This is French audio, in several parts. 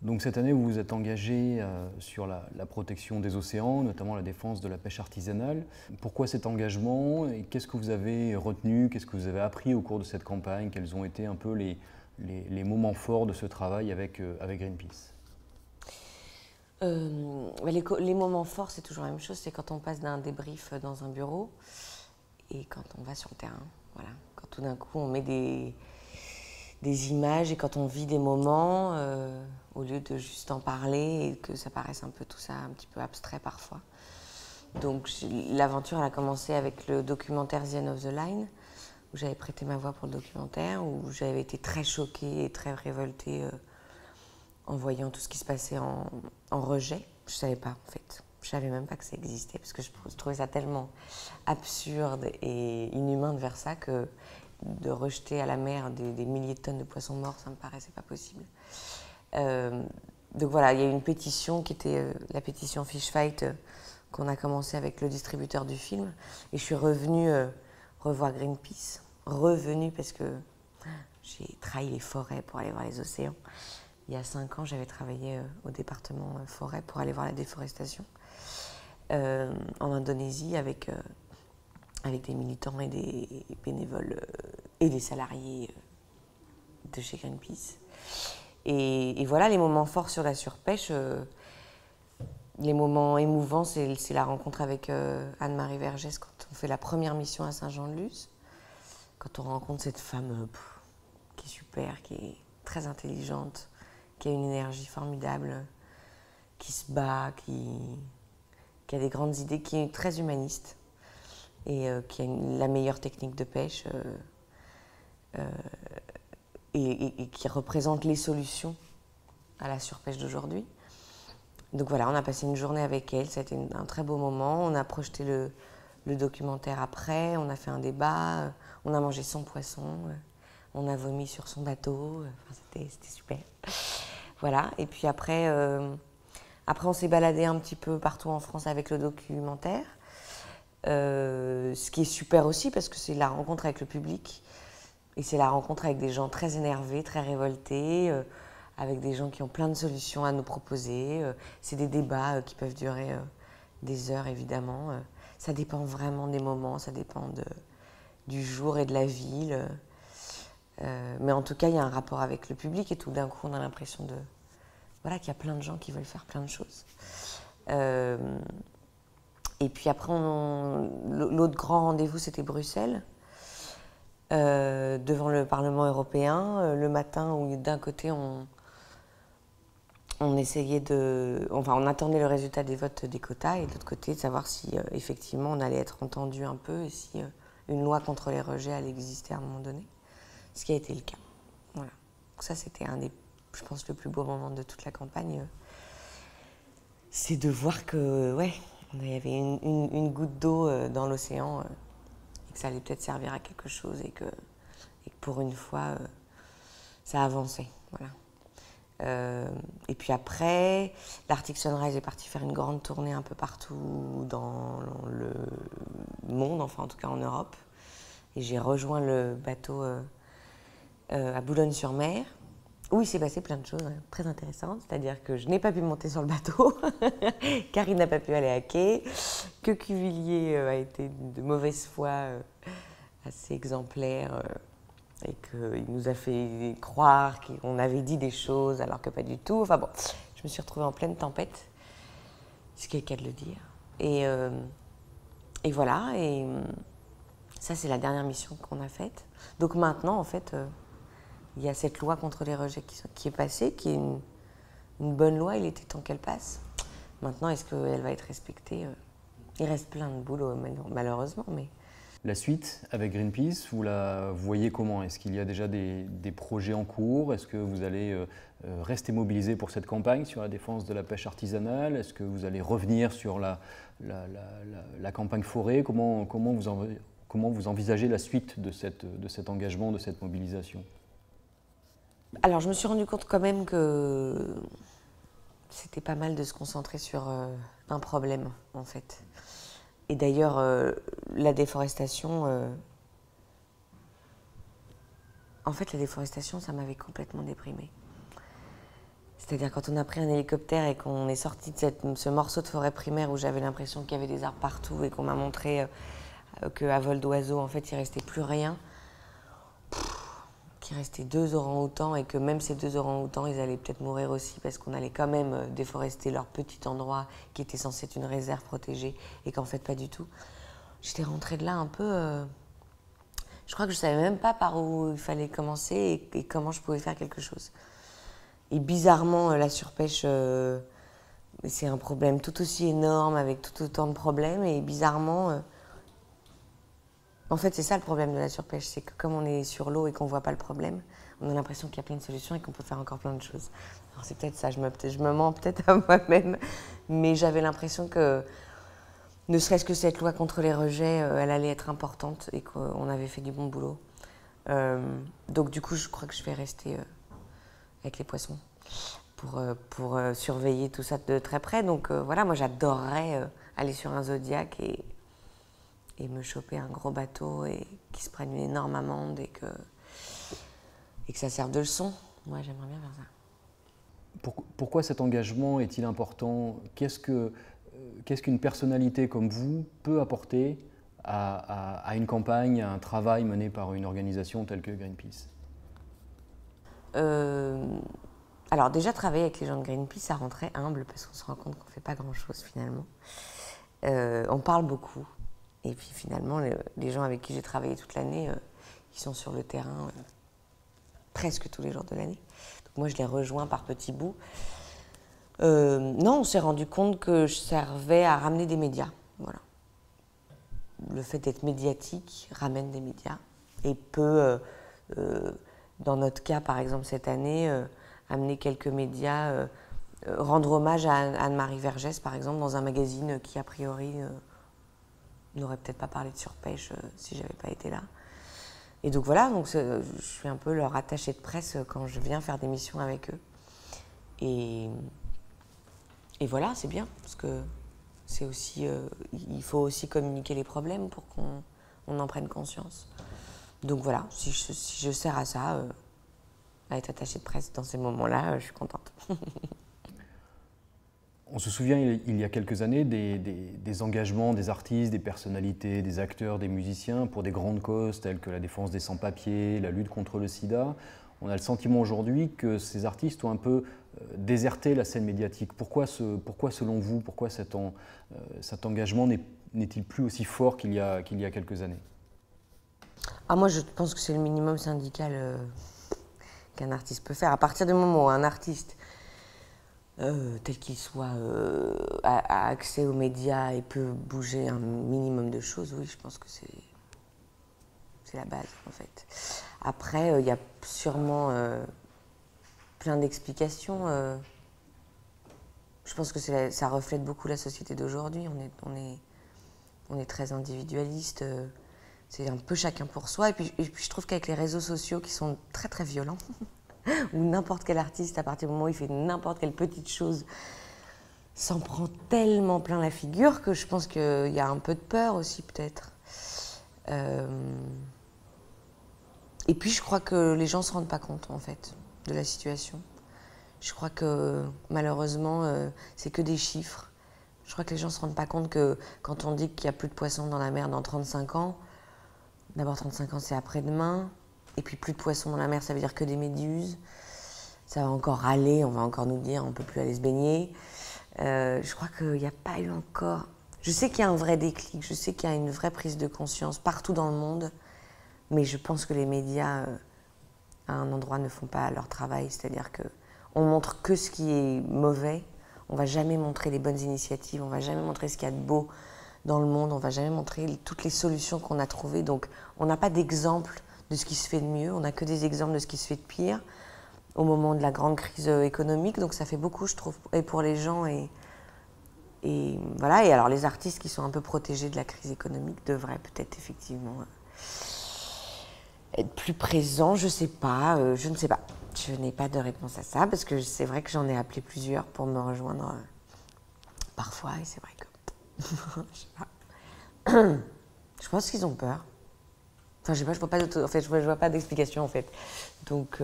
Donc cette année, vous vous êtes engagé sur la protection des océans, notamment la défense de la pêche artisanale. Pourquoi cet engagement et qu'est-ce que vous avez retenu, qu'est-ce que vous avez appris au cours de cette campagne? Quels ont été un peu les moments forts de ce travail avec Greenpeace? Les moments forts, c'est toujours la même chose, c'est quand on passe d'un débrief dans un bureau et quand on va sur le terrain. Voilà. Quand tout d'un coup on met des images et quand on vit des moments, au lieu de juste en parler et que ça paraisse un peu tout ça un petit peu abstrait parfois. Donc l'aventure elle a commencé avec le documentaire The End of the Line, où j'avais prêté ma voix pour le documentaire, où j'avais été très choquée et très révoltée en voyant tout ce qui se passait en rejet. Je ne savais pas en fait. Je ne savais même pas que ça existait parce que je trouvais ça tellement absurde et inhumain de faire ça que de rejeter à la mer des milliers de tonnes de poissons morts, ça ne me paraissait pas possible. Donc voilà, il y a eu une pétition qui était la pétition Fish Fight qu'on a commencé avec le distributeur du film. Et je suis revenue revoir Greenpeace. Revenue parce que j'ai trahi les forêts pour aller voir les océans. Il y a 5 ans, j'avais travaillé au département forêt pour aller voir la déforestation en Indonésie avec des militants et des bénévoles et des salariés de chez Greenpeace. Et voilà, les moments forts sur la surpêche, les moments émouvants, c'est la rencontre avec Anne-Marie Vergès quand on fait la première mission à Saint-Jean-de-Luz, quand on rencontre cette femme qui est super, qui est très intelligente, qui a une énergie formidable, qui se bat, qui a des grandes idées, qui est très humaniste et qui a la meilleure technique de pêche et qui représente les solutions à la surpêche d'aujourd'hui. Donc voilà, on a passé une journée avec elle, ça a été un très beau moment. On a projeté le documentaire après, on a fait un débat, on a mangé son poisson, on a vomi sur son bateau, enfin, c'était super. Voilà, et puis après on s'est baladé un petit peu partout en France avec le documentaire. Ce qui est super aussi parce que c'est la rencontre avec le public et c'est la rencontre avec des gens très énervés, très révoltés, avec des gens qui ont plein de solutions à nous proposer. C'est des débats qui peuvent durer des heures évidemment. Ça dépend vraiment des moments, ça dépend du jour et de la ville. Mais en tout cas, il y a un rapport avec le public et tout d'un coup, on a l'impression voilà, qu'il y a plein de gens qui veulent faire plein de choses. Et puis après, l'autre grand rendez-vous, c'était Bruxelles, devant le Parlement européen, le matin où d'un côté, on essayait on attendait le résultat des votes des quotas et de l'autre côté, de savoir si effectivement on allait être entendu un peu et si une loi contre les rejets allait exister à un moment donné, ce qui a été le cas. Voilà. Donc ça, c'était un des, je pense, le plus beau moment de toute la campagne. C'est de voir que, ouais, il y avait une goutte d'eau dans l'océan et que ça allait peut-être servir à quelque chose et que pour une fois, ça avançait. Voilà. Et puis après, l'Arctic Sunrise est parti faire une grande tournée un peu partout dans le monde, enfin en tout cas en Europe. Et j'ai rejoint le bateau à Boulogne-sur-Mer, où il s'est passé plein de choses très intéressantes. C'est-à-dire que je n'ai pas pu monter sur le bateau, car il n'a pas pu aller à quai, que Cuvillier a été de mauvaise foi assez exemplaire et qu'il nous a fait croire qu'on avait dit des choses alors que pas du tout. Enfin bon, je me suis retrouvée en pleine tempête, ce qui est le cas de le dire. Et voilà, et ça c'est la dernière mission qu'on a faite. Donc maintenant, en fait, il y a cette loi contre les rejets qui est passée, qui est une bonne loi, il était temps qu'elle passe. Maintenant, est-ce qu'elle va être respectée? Il reste plein de boulot, malheureusement, mais... La suite avec Greenpeace, vous la voyez comment? Est-ce qu'il y a déjà des projets en cours? Est-ce que vous allez rester mobilisé pour cette campagne sur la défense de la pêche artisanale? Est-ce que vous allez revenir sur la campagne forêt? Comment vous envisagez la suite de cet engagement, de cette mobilisation? Alors, je me suis rendu compte quand même que c'était pas mal de se concentrer sur un problème, en fait. Et d'ailleurs, la déforestation... en fait, la déforestation, ça m'avait complètement déprimée. C'est-à-dire quand on a pris un hélicoptère et qu'on est sorti de ce morceau de forêt primaire où j'avais l'impression qu'il y avait des arbres partout et qu'on m'a montré qu'à vol d'oiseau, en fait, il ne restait plus rien, qu'il restait 2 orang-outans et que même ces 2 orang-outans, ils allaient peut-être mourir aussi parce qu'on allait quand même déforester leur petit endroit qui était censé être une réserve protégée et qu'en fait pas du tout. J'étais rentrée de là un peu... je crois que je ne savais même pas par où il fallait commencer et comment je pouvais faire quelque chose. Et bizarrement, la surpêche, c'est un problème tout aussi énorme avec tout autant de problèmes. Et bizarrement, en fait, c'est ça le problème de la surpêche, c'est que comme on est sur l'eau et qu'on ne voit pas le problème, on a l'impression qu'il y a plein de solutions et qu'on peut faire encore plein de choses. Alors c'est peut-être ça, je me mens peut-être à moi-même, mais j'avais l'impression que, ne serait-ce que cette loi contre les rejets, elle allait être importante et qu'on avait fait du bon boulot. Donc du coup, je crois que je vais rester avec les poissons pour surveiller tout ça de très près. Donc voilà, moi j'adorerais aller sur un Zodiac et me choper un gros bateau et qu'il se prenne une énorme amende et que ça serve de leçon. Moi j'aimerais bien faire ça. Pourquoi cet engagement est-il important? Qu'est-ce qu'une personnalité comme vous peut apporter à une campagne, à un travail mené par une organisation telle que Greenpeace? Alors déjà, travailler avec les gens de Greenpeace, ça rend très humble parce qu'on se rend compte qu'on ne fait pas grand-chose finalement. On parle beaucoup et puis finalement, les gens avec qui j'ai travaillé toute l'année, ils sont sur le terrain presque tous les jours de l'année. Donc moi, je les rejoins par petits bouts. Non, on s'est rendu compte que je servais à ramener des médias. Voilà. Le fait d'être médiatique ramène des médias et peut, dans notre cas par exemple cette année, amener quelques médias, rendre hommage à Anne-Marie Vergès par exemple dans un magazine qui a priori n'aurait peut-être pas parlé de surpêche si j'avais pas été là. Et donc voilà, donc je suis un peu leur attachée de presse quand je viens faire des missions avec eux. Et voilà, c'est bien, parce que c'est aussi, il faut aussi communiquer les problèmes pour qu'on en prenne conscience. Donc voilà, si je sers à ça, à être attachée de presse dans ces moments-là, je suis contente. On se souvient, il y a quelques années, des engagements des artistes, des personnalités, des acteurs, des musiciens pour des grandes causes telles que la défense des sans-papiers, la lutte contre le sida. On a le sentiment aujourd'hui que ces artistes ont un peu déserté la scène médiatique. Pourquoi selon vous, pourquoi cet engagement n'est-il plus aussi fort qu'il y a quelques années? Moi, je pense que c'est le minimum syndical qu'un artiste peut faire. À partir du moment où un artiste, tel qu'il soit, a accès aux médias et peut bouger un minimum de choses, oui, je pense que c'est la base, en fait. Après, il y a sûrement plein d'explications. Je pense que ça reflète beaucoup la société d'aujourd'hui. On est très individualiste. C'est un peu chacun pour soi. Et puis je trouve qu'avec les réseaux sociaux qui sont très très violents, où n'importe quel artiste, à partir du moment où il fait n'importe quelle petite chose, s'en prend tellement plein la figure que je pense qu'il y a un peu de peur aussi peut-être. Et puis je crois que les gens ne se rendent pas compte en fait de la situation. Je crois que malheureusement c'est que des chiffres. Je crois que les gens ne se rendent pas compte que quand on dit qu'il n'y a plus de poissons dans la mer dans 35 ans, d'abord 35 ans c'est après-demain, et puis plus de poissons dans la mer ça veut dire que des méduses. Ça va encore râler, on va encore nous dire on ne peut plus aller se baigner. Je crois qu'il n'y a pas eu encore... Je sais qu'il y a un vrai déclic, je sais qu'il y a une vraie prise de conscience partout dans le monde, mais je pense que les médias, à un endroit, ne font pas leur travail. C'est-à-dire qu'on montre que ce qui est mauvais, on ne va jamais montrer les bonnes initiatives, on ne va jamais montrer ce qu'il y a de beau dans le monde, on ne va jamais montrer toutes les solutions qu'on a trouvées. Donc on n'a pas d'exemple de ce qui se fait de mieux, on n'a que des exemples de ce qui se fait de pire au moment de la grande crise économique. Donc ça fait beaucoup, je trouve, et pour les gens. Et voilà. Et alors les artistes qui sont un peu protégés de la crise économique devraient peut-être effectivement être plus présents. Je ne sais pas, je ne sais pas. Je n'ai pas de réponse à ça parce que c'est vrai que j'en ai appelé plusieurs pour me rejoindre parfois. Et c'est vrai que je sais pas. Je pense qu'ils ont peur. Enfin, je sais pas, je vois pas d'explication en fait. Donc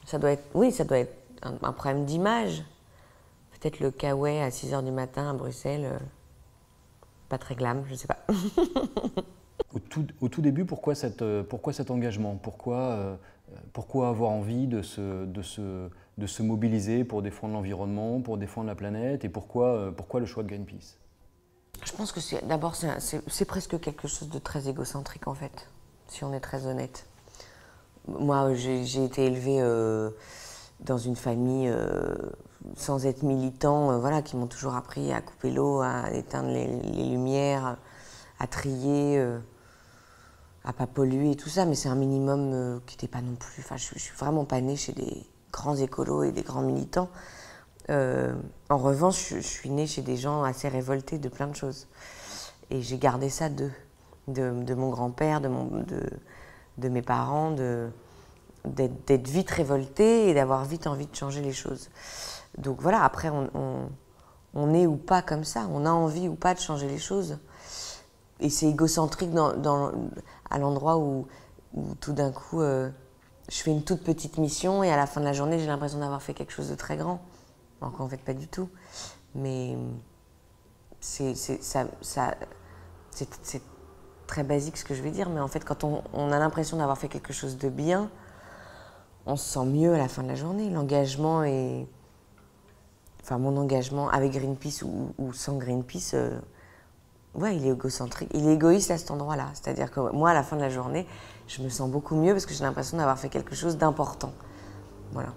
ça doit être, oui, ça doit être un problème d'image. Peut-être le kawaii à 6 h du matin à Bruxelles, pas très glam, je sais pas. Au tout début, pourquoi cet engagement? Pourquoi avoir envie de se mobiliser pour défendre l'environnement, pour défendre la planète, et pourquoi le choix de Greenpeace? Je pense que d'abord, c'est presque quelque chose de très égocentrique en fait, si on est très honnête. Moi, j'ai été élevée dans une famille sans être militant, voilà, qui m'ont toujours appris à couper l'eau, à éteindre les lumières, à trier, à pas polluer et tout ça, mais c'est un minimum qui n'était pas non plus. Enfin, je suis vraiment pas née chez des grands écolos et des grands militants. En revanche, je suis née chez des gens assez révoltés de plein de choses. Et j'ai gardé ça de mon grand-père, de mes parents, d'être vite révoltée et d'avoir vite envie de changer les choses. Donc voilà, après, on est ou pas comme ça, on a envie ou pas de changer les choses. Et c'est égocentrique à l'endroit où tout d'un coup, je fais une toute petite mission et à la fin de la journée, j'ai l'impression d'avoir fait quelque chose de très grand. Alors qu'en fait, pas du tout. Mais c'est très basique ce que je vais dire, mais en fait, quand on a l'impression d'avoir fait quelque chose de bien, on se sent mieux à la fin de la journée. L'engagement est... Enfin, mon engagement avec Greenpeace ou sans Greenpeace, ouais, il est égocentrique. Il est égoïste à cet endroit-là. C'est-à-dire que moi, à la fin de la journée, je me sens beaucoup mieux parce que j'ai l'impression d'avoir fait quelque chose d'important. Voilà.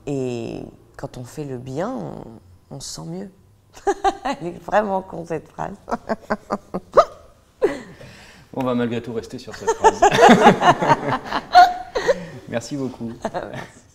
Et quand on fait le bien, on se sent mieux. Elle est vraiment con, cette phrase. On va malgré tout rester sur cette phrase. Merci beaucoup. Merci.